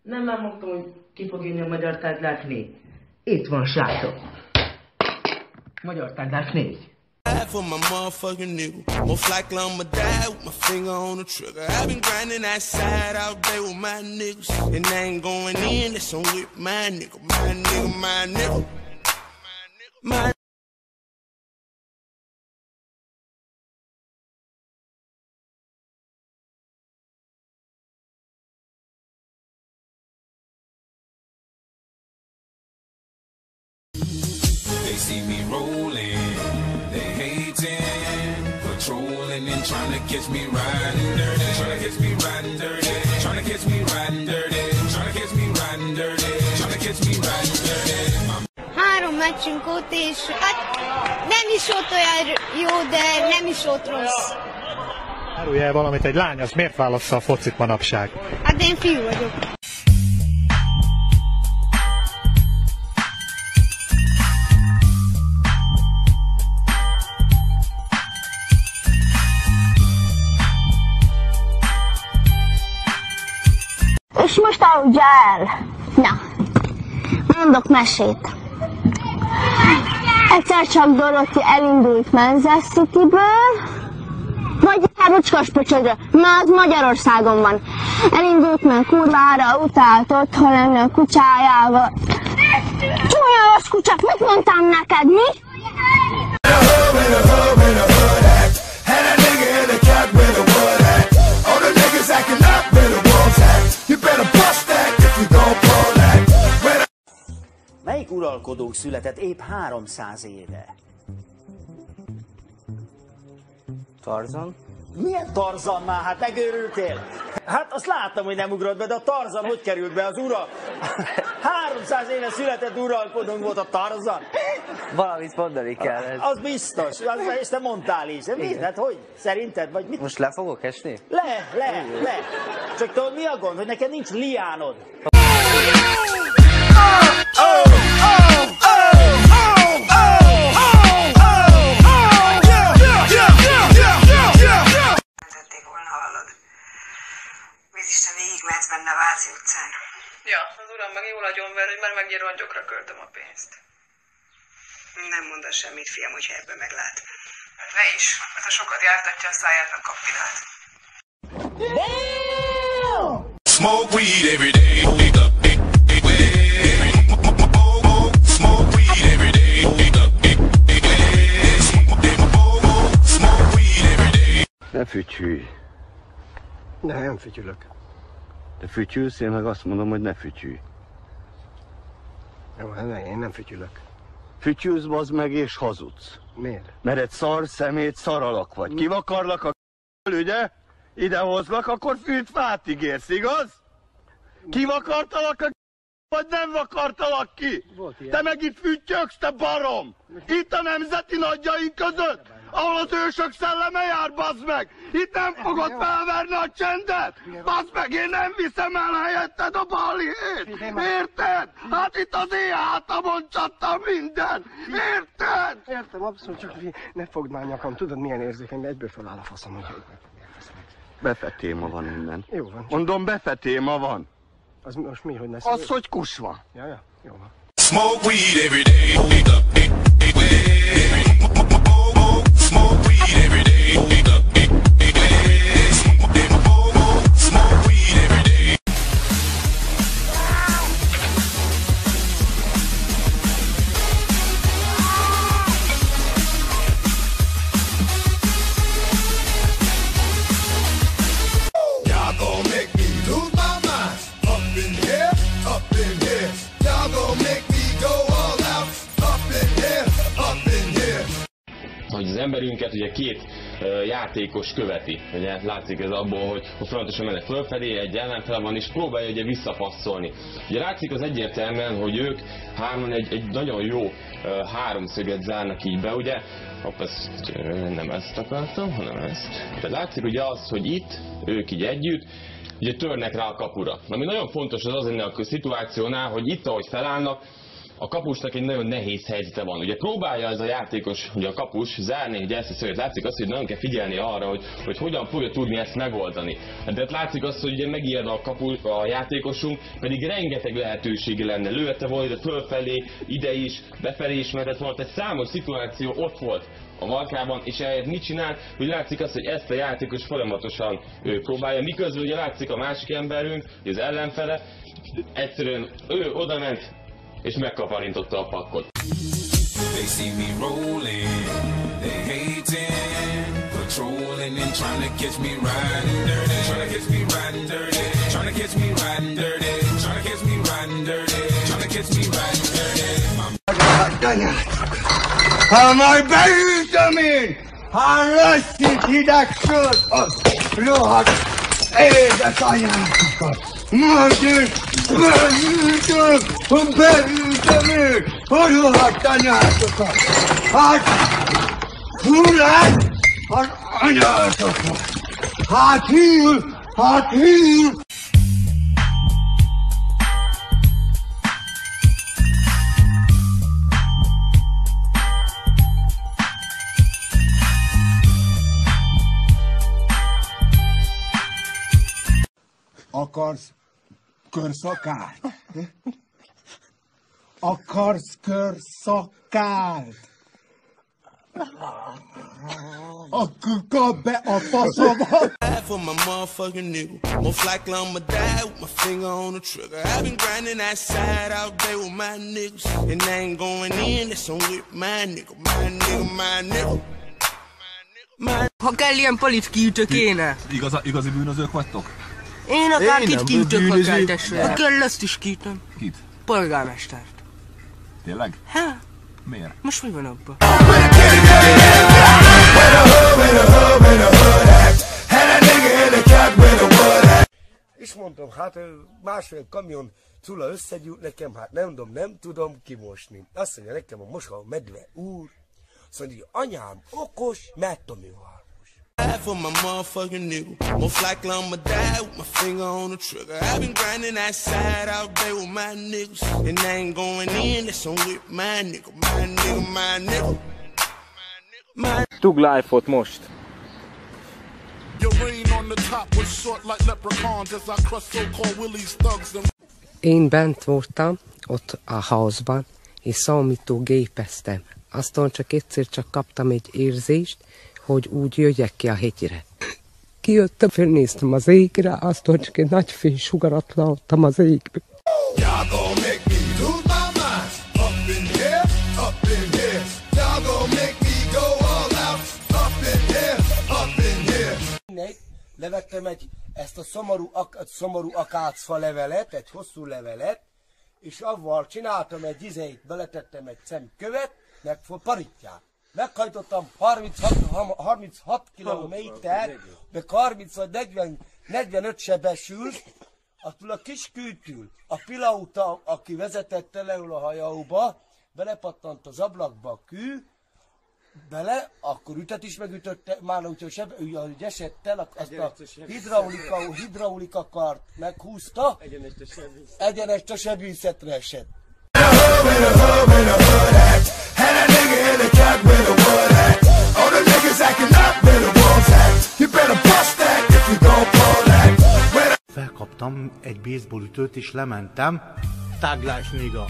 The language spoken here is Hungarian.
Nem mondtam, hogy ki fog jönni a Magyar Tárgyalás 4. Itt van, srácok. Magyar Tárgyalás 4. For my motherfucking nigga, most likely I'ma die with my finger on the trigger. I've been grinding that side all day with my niggas, and they ain't going in. That's on with my nigga, my nigga, my nigga, my. They see me rolling, they hating, patrolling and trying to catch me riding dirty, trying to catch me riding dirty, trying to catch me riding dirty, trying to catch me riding dirty, trying to catch me riding dirty. 3 meccsünk ott, és hát nem is ott olyan jó, de nem is ott rossz. Árulj el valamit, egy lány az miért válassza a focit manapság? Hát én fiú vagyok. És most aludj el! Na, mondok mesét. Egyszer csak Dorothy elindult Manchester Cityből, vagy Bucskos pöcsödről, mert az Magyarországon van. Elindult, mert kurvára utált otthon lenni a kutyájával. Csúnya rossz kucsák, mit mondtam neked, mi? Melyik uralkodónk született épp 300 éve? Tarzan? Milyen Tarzan már? Hát megőrültél? Hát azt láttam, hogy nem ugrott be, de a Tarzan hogy került be az ura? 300 éve született uralkodónk volt a Tarzan? Valamit mondani kell. Az biztos, és te mondtál is. Mi? Hát hogy? Szerinted? Vagy mit? Most le fogok esni? Le. Csak tudod mi a gond, hogy neked nincs liánod? Isten végigmehetsz benne a Váci utcán. Ja, az uram meg jól agyonver, hogy már megint rongyokra költöm a pénzt. Nem mondasz semmit, fiam, hogyha ebben meglát. Hát ne is, mert ha sokat jártatja a száját, meg kap pilát. Smoke weed every day. Smoke weed every day. Smoke weed every day. Ne fütyülj. Nem fütyülök. Te fütyülsz, én meg azt mondom, hogy ne fütyülj. Jó, én nem fütyülök. Fütyülsz, bazd meg, és hazudsz. Miért? Mert egy szar szemét szaralak vagy. Kivakarlak a ugye? Idehozlak, akkor fűt-fát ígérsz, igaz? Kivakartalak a vagy nem vakartalak ki? Te meg itt füttyögsz, te barom! Itt a nemzeti nagyjaink között, ahol az ősök szelleme jár, bazd meg! Itt nem fogod felverni a csendet! Bazd meg, én nem viszem el helyetted a balhét! Érted? Hát itt az én hátamon csattam minden! Érted? Értem, abszolút, csak ne fogd már nyakam. Tudod, milyen érzékeny, de egyből feláll a faszom, hogy befetéma van innen. Jó van. Mondom, befetéma van. Az most mi, hogy lesz? Az, hogy kusva. Ja, jó van. Smoke weed every day. Smoke weed every day. Smoke weed every day. Y'all gon' make me lose my mind. Up in here, up in here. Y'all gon' make me go all out. Up in here, up in here. Hogy az emberünket ugye két játékos követi. Ugye látszik ez abból, hogy folyamatosan mennek fölfelé, egy ellenfele van és próbálja ugye visszapasszolni. Ugye látszik az egyértelműen, hogy ők hárman egy nagyon jó háromszöget zárnak így be, ugye? Hopp, nem ezt akartam, hanem ezt. Tehát látszik ugye az, hogy itt ők így együtt, ugye törnek rá a kapura. Ami nagyon fontos az ennél a szituációnál, hogy itt ahogy felállnak, a kapusnak egy nagyon nehéz helyzete van. Ugye próbálja ez a játékos, ugye a kapus zárni ugye ezt a szöget. Látszik azt, hogy nagyon kell figyelni arra, hogy hogyan fogja tudni ezt megoldani. De látszik azt, hogy ugye megijed a játékosunk, pedig rengeteg lehetősége lenne. Lőtte volna ide fölfelé, ide is, befelé is mehetett volna. Tehát számos szituáció ott volt a markában, és ehhez mit csinál, hogy látszik azt, hogy ezt a játékos folyamatosan próbálja, miközben ugye látszik a másik emberünk, az ellenfele, egyszerűen ő oda ment, és megkaparintotta a pakkot. They see me rolling, they hating, patrolling and trying to catch me riding dirty, trying to catch me riding dirty, trying to catch me riding dirty, trying to catch me riding dirty, trying to catch me riding dirty. Ha majd beütöm én, ha rasszít hideg sör, az rohadt édesanyátokat. Majd én beütöm én, a rohadt anyátokat. Hát, furán az anyátokat. Hát hír. Akarsz körszakált? Akarsz körszakált? Akkor kap be a faszomat! For my motherfucking nigga, most likely I'ma die with my finger on the trigger. I've been grinding that side out there with my niggas, and they ain't going in, that's on with my nigga, my nigga. Ha kell ilyen palit kiütök éne. Igazi bűnözők vagytok? Én akárkit kiütök, ha kell, testvére. Kell, azt is kiütöm. Kit? Polgármestert. Tényleg? Hát. Miért? Most mi van abban? És mondom, hát másfél kamion cula összegyűlt nekem, hát nem tudom kimosni. Azt mondja nekem a mosó medve úr, azt mondja, anyám okos, mert Tomi hármas. For my motherfucking nigga, most likely I'ma die with my finger on the trigger. I've been grinding that side out there with my niggas, and they ain't going in, that's on with my nigga, my nigga. Tug Life-ot most. Én bent voltam, ott a házban, és számítógépeztem. Aztán csak egyszer csak kaptam egy érzést, hogy úgy jöjjek ki a hegyre. Kijöttem, felnéztem az égre, aztán csak egy nagy fénysugarat láttam az égbe. Levettem ezt a szomorú akácfa levelet, egy hosszú levelet, és avval csináltam egy izét, beletettem egy szemkövet, meg paritját. Meghajtottam 36 kilométer, meg 30 vagy 45 sebesül, attól a kis kűtül, a pilóta, aki vezetett leül a hajóba, belepattant az ablakba a kű, bele, akkor ütet is megütötte, már úgy esett el, azt a hidraulikakart meghúzta, egyenes a sebészetre esett. Felkaptam egy baseballütőt és lementem. Táglás niga.